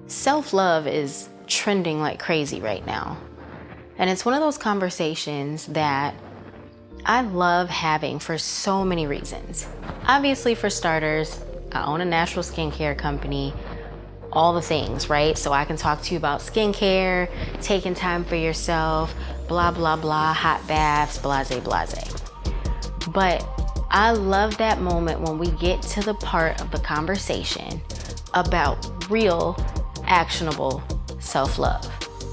Self-love is trending like crazy right now. And it's one of those conversations that I love having for so many reasons. Obviously, for starters, I own a natural skincare company, all the things, right? So I can talk to you about skincare, taking time for yourself, blah, blah, blah, hot baths, blase, blase. But I love that moment when we get to the part of the conversation about real, actionable self-love.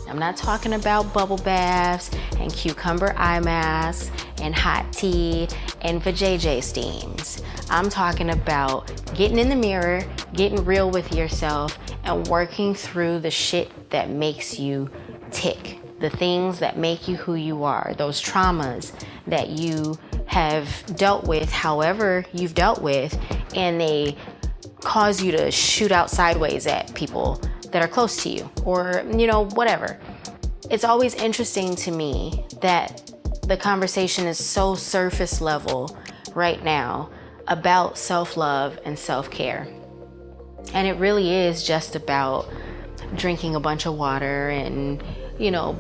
I'm not talking about bubble baths and cucumber eye masks and hot tea and vajayjay steams. I'm talking about getting in the mirror, getting real with yourself, and working through the shit that makes you tick. The things that make you who you are, those traumas that you have dealt with, however you've dealt with, and they cause you to shoot out sideways at people that are close to you, or, whatever. It's always interesting to me that the conversation is so surface level right now about self-love and self-care. And it really is just about drinking a bunch of water and,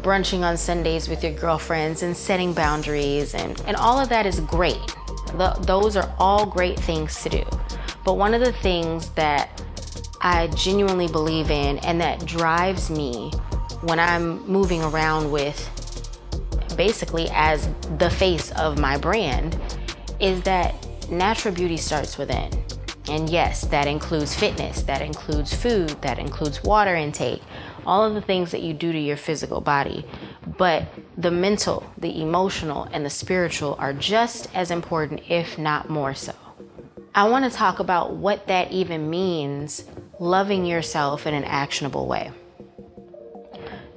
brunching on Sundays with your girlfriends and setting boundaries, and all of that is great. Those are all great things to do. But one of the things that I genuinely believe in and that drives me when I'm moving around with, basically as the face of my brand, is that natural beauty starts within. And yes, that includes fitness, that includes food, that includes water intake, all of the things that you do to your physical body. But the mental, the emotional, and the spiritual are just as important, if not more so. I want to talk about what that even means, loving yourself in an actionable way.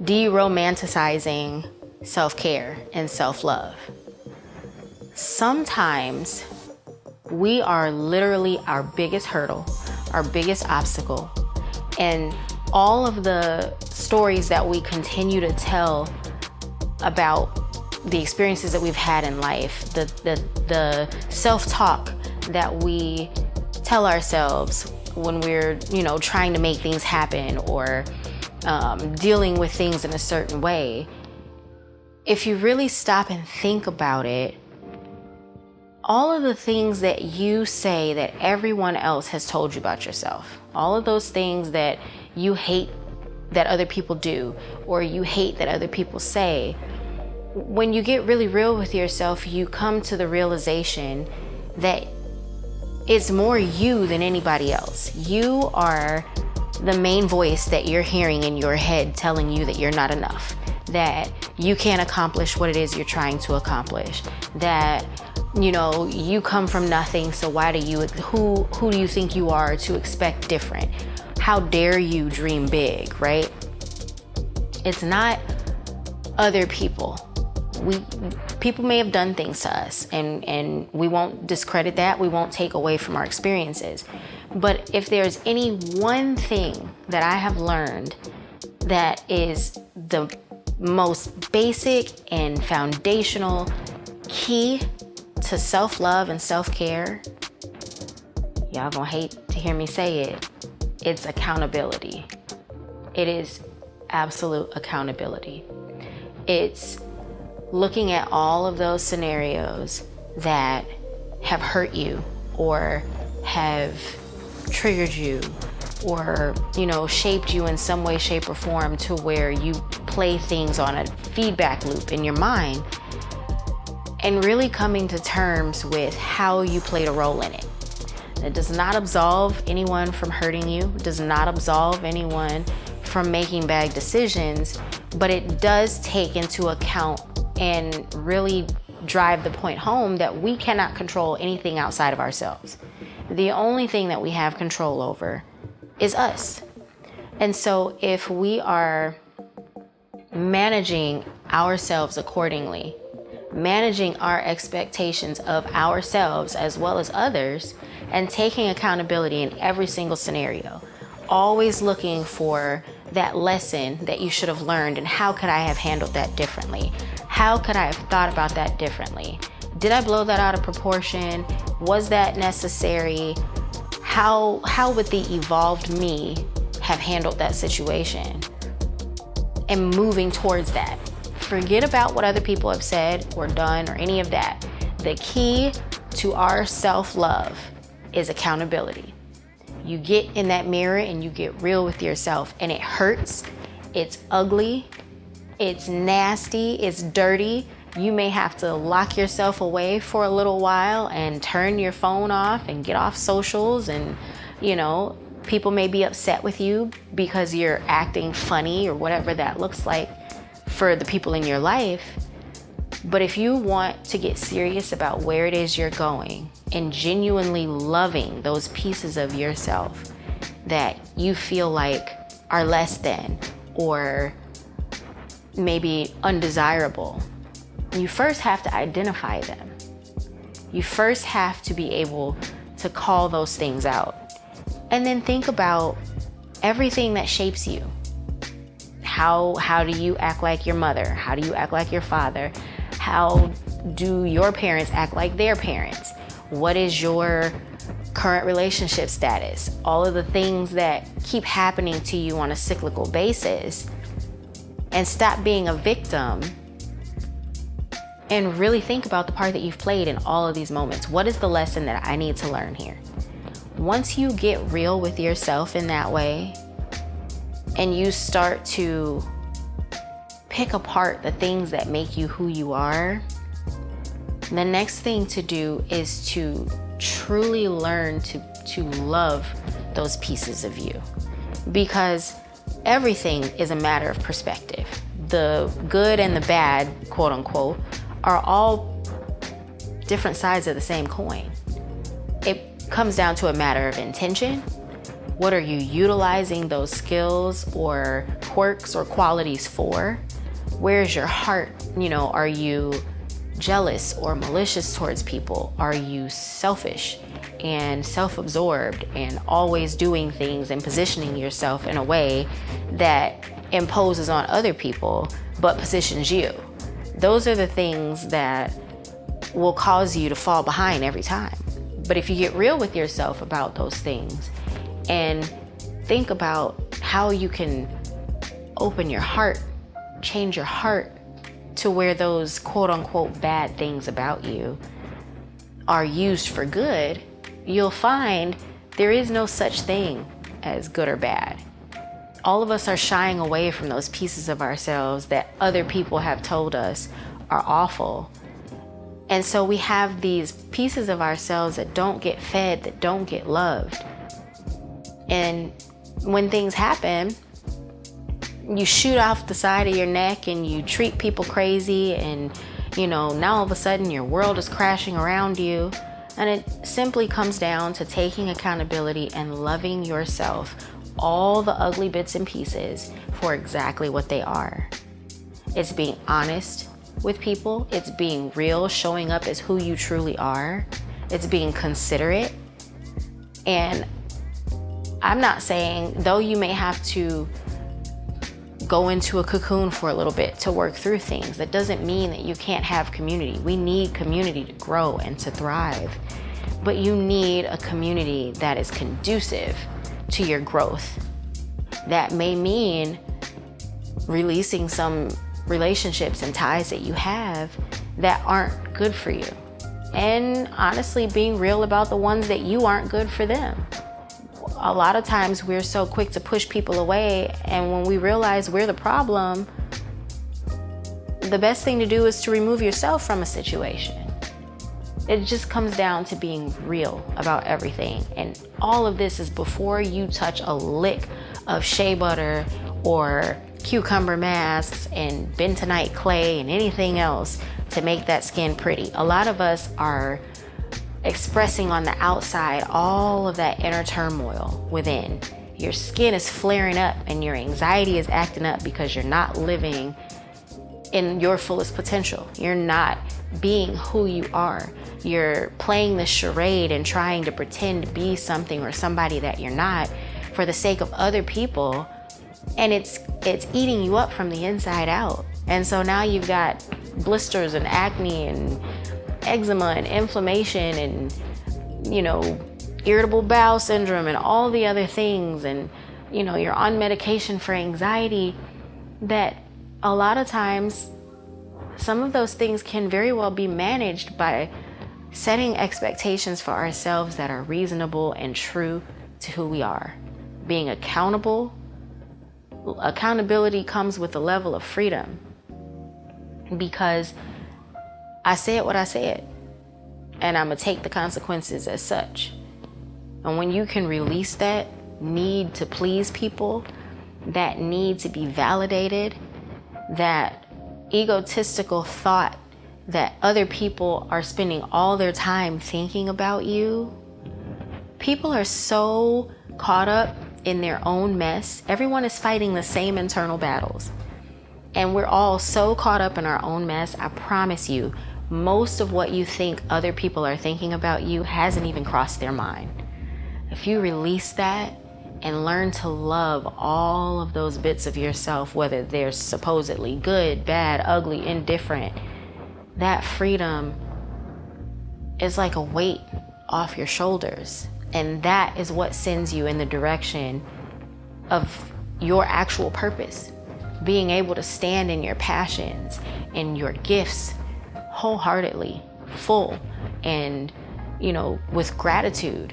De-romanticizing self-care and self-love. Sometimes we are literally our biggest hurdle, our biggest obstacle, and all of the stories that we continue to tell about the experiences that we've had in life, the self-talk that we tell ourselves when we're, trying to make things happen or dealing with things in a certain way. If you really stop and think about it, all of the things that you say that everyone else has told you about yourself, all of those things that you hate that other people do, or you hate that other people say, when you get really real with yourself, you come to the realization that it's more you than anybody else. You are the main voice that you're hearing in your head telling you that you're not enough, that you can't accomplish what it is you're trying to accomplish, that you come from nothing, so who do you think you are to expect different? How dare you dream big, right? It's not other people. People may have done things to us, and we won't discredit that. We won't take away from our experiences. But if there's any one thing that I have learned that is the most basic and foundational key to self-love and self-care, y'all gonna hate to hear me say it, it's accountability. It is absolute accountability. It's looking at all of those scenarios that have hurt you or have triggered you or, shaped you in some way, shape, or form to where you play things on a feedback loop in your mind, and really coming to terms with how you played a role in it. It does not absolve anyone from hurting you. It does not absolve anyone from making bad decisions, but it does take into account and really drive the point home that we cannot control anything outside of ourselves. The only thing that we have control over is us. And so if we are managing ourselves accordingly, managing our expectations of ourselves as well as others, and taking accountability in every single scenario, always looking for that lesson that you should have learned, and how could I have handled that differently? How could I have thought about that differently? Did I blow that out of proportion? Was that necessary? How would the evolved me have handled that situation and moving towards that. Forget about what other people have said or done or any of that. The key to our self-love is accountability. You get in that mirror and you get real with yourself, and it hurts, it's ugly, it's nasty, it's dirty. You may have to lock yourself away for a little while and turn your phone off and get off socials, and people may be upset with you because you're acting funny or whatever that looks like for the people in your life. But if you want to get serious about where it is you're going and genuinely loving those pieces of yourself that you feel like are less than or maybe undesirable, you first have to identify them. You first have to be able to call those things out. And then think about everything that shapes you. How do you act like your mother? How do you act like your father? How do your parents act like their parents? What is your current relationship status? All of the things that keep happening to you on a cyclical basis. And stop being a victim and really think about the part that you've played in all of these moments. What is the lesson that I need to learn here? Once you get real with yourself in that way, and you start to pick apart the things that make you who you are, the next thing to do is to truly learn to love those pieces of you. Because everything is a matter of perspective. The good and the bad, quote unquote, are all different sides of the same coin. It comes down to a matter of intention. What are you utilizing those skills or quirks or qualities for? Where's your heart? Are you jealous or malicious towards people? Are you selfish and self-absorbed and always doing things and positioning yourself in a way that imposes on other people but positions you? Those are the things that will cause you to fall behind every time. But if you get real with yourself about those things and think about how you can open your heart, change your heart to where those quote unquote bad things about you are used for good, you'll find there is no such thing as good or bad. All of us are shying away from those pieces of ourselves that other people have told us are awful. And so we have these pieces of ourselves that don't get fed, that don't get loved. And when things happen, you shoot off the side of your neck and you treat people crazy, and now all of a sudden your world is crashing around you. And it simply comes down to taking accountability and loving yourself, all the ugly bits and pieces, for exactly what they are. It's being honest with people. It's being real, showing up as who you truly are. It's being considerate. And I'm not saying, though you may have to go into a cocoon for a little bit to work through things, that doesn't mean that you can't have community. We need community to grow and to thrive. But you need a community that is conducive to your growth. That may mean releasing some relationships and ties that you have that aren't good for you. And honestly, being real about the ones that you aren't good for them. A lot of times we're so quick to push people away, and when we realize we're the problem, the best thing to do is to remove yourself from a situation. It just comes down to being real about everything. And all of this is before you touch a lick of shea butter or cucumber masks and bentonite clay and anything else to make that skin pretty. A lot of us are expressing on the outside all of that inner turmoil within. Your skin is flaring up and your anxiety is acting up because you're not living in your fullest potential. You're not being who you are. You're playing the charade and trying to pretend to be something or somebody that you're not for the sake of other people, and it's eating you up from the inside out. And so now you've got blisters and acne and eczema and inflammation and irritable bowel syndrome and all the other things, and you're on medication for anxiety, that a lot of times some of those things can very well be managed by setting expectations for ourselves that are reasonable and true to who we are. Being accountable. Accountability comes with a level of freedom, because I said what I said, and I'm going to take the consequences as such. And when you can release that need to please people, that need to be validated, that egotistical thought that other people are spending all their time thinking about you. People are so caught up in their own mess. Everyone is fighting the same internal battles. And we're all so caught up in our own mess. I promise you, most of what you think other people are thinking about you hasn't even crossed their mind. If you release that and learn to love all of those bits of yourself, whether they're supposedly good, bad, ugly, indifferent, that freedom is like a weight off your shoulders. And that is what sends you in the direction of your actual purpose. Being able to stand in your passions and your gifts wholeheartedly, full, and, with gratitude,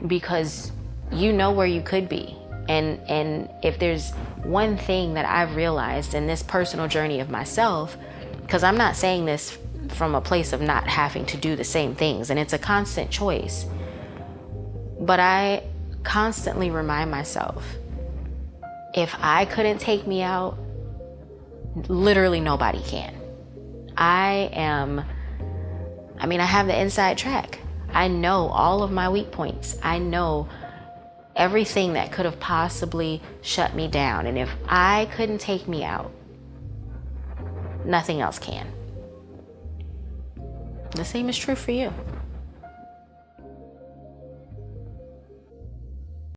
because you know where you could be. And if there's one thing that I've realized in this personal journey of myself, because I'm not saying this from a place of not having to do the same things, and it's a constant choice, but I constantly remind myself, if I couldn't take me out, literally nobody can. I have the inside track. I know all of my weak points. I know everything that could have possibly shut me down. And if I couldn't take me out, nothing else can. The same is true for you.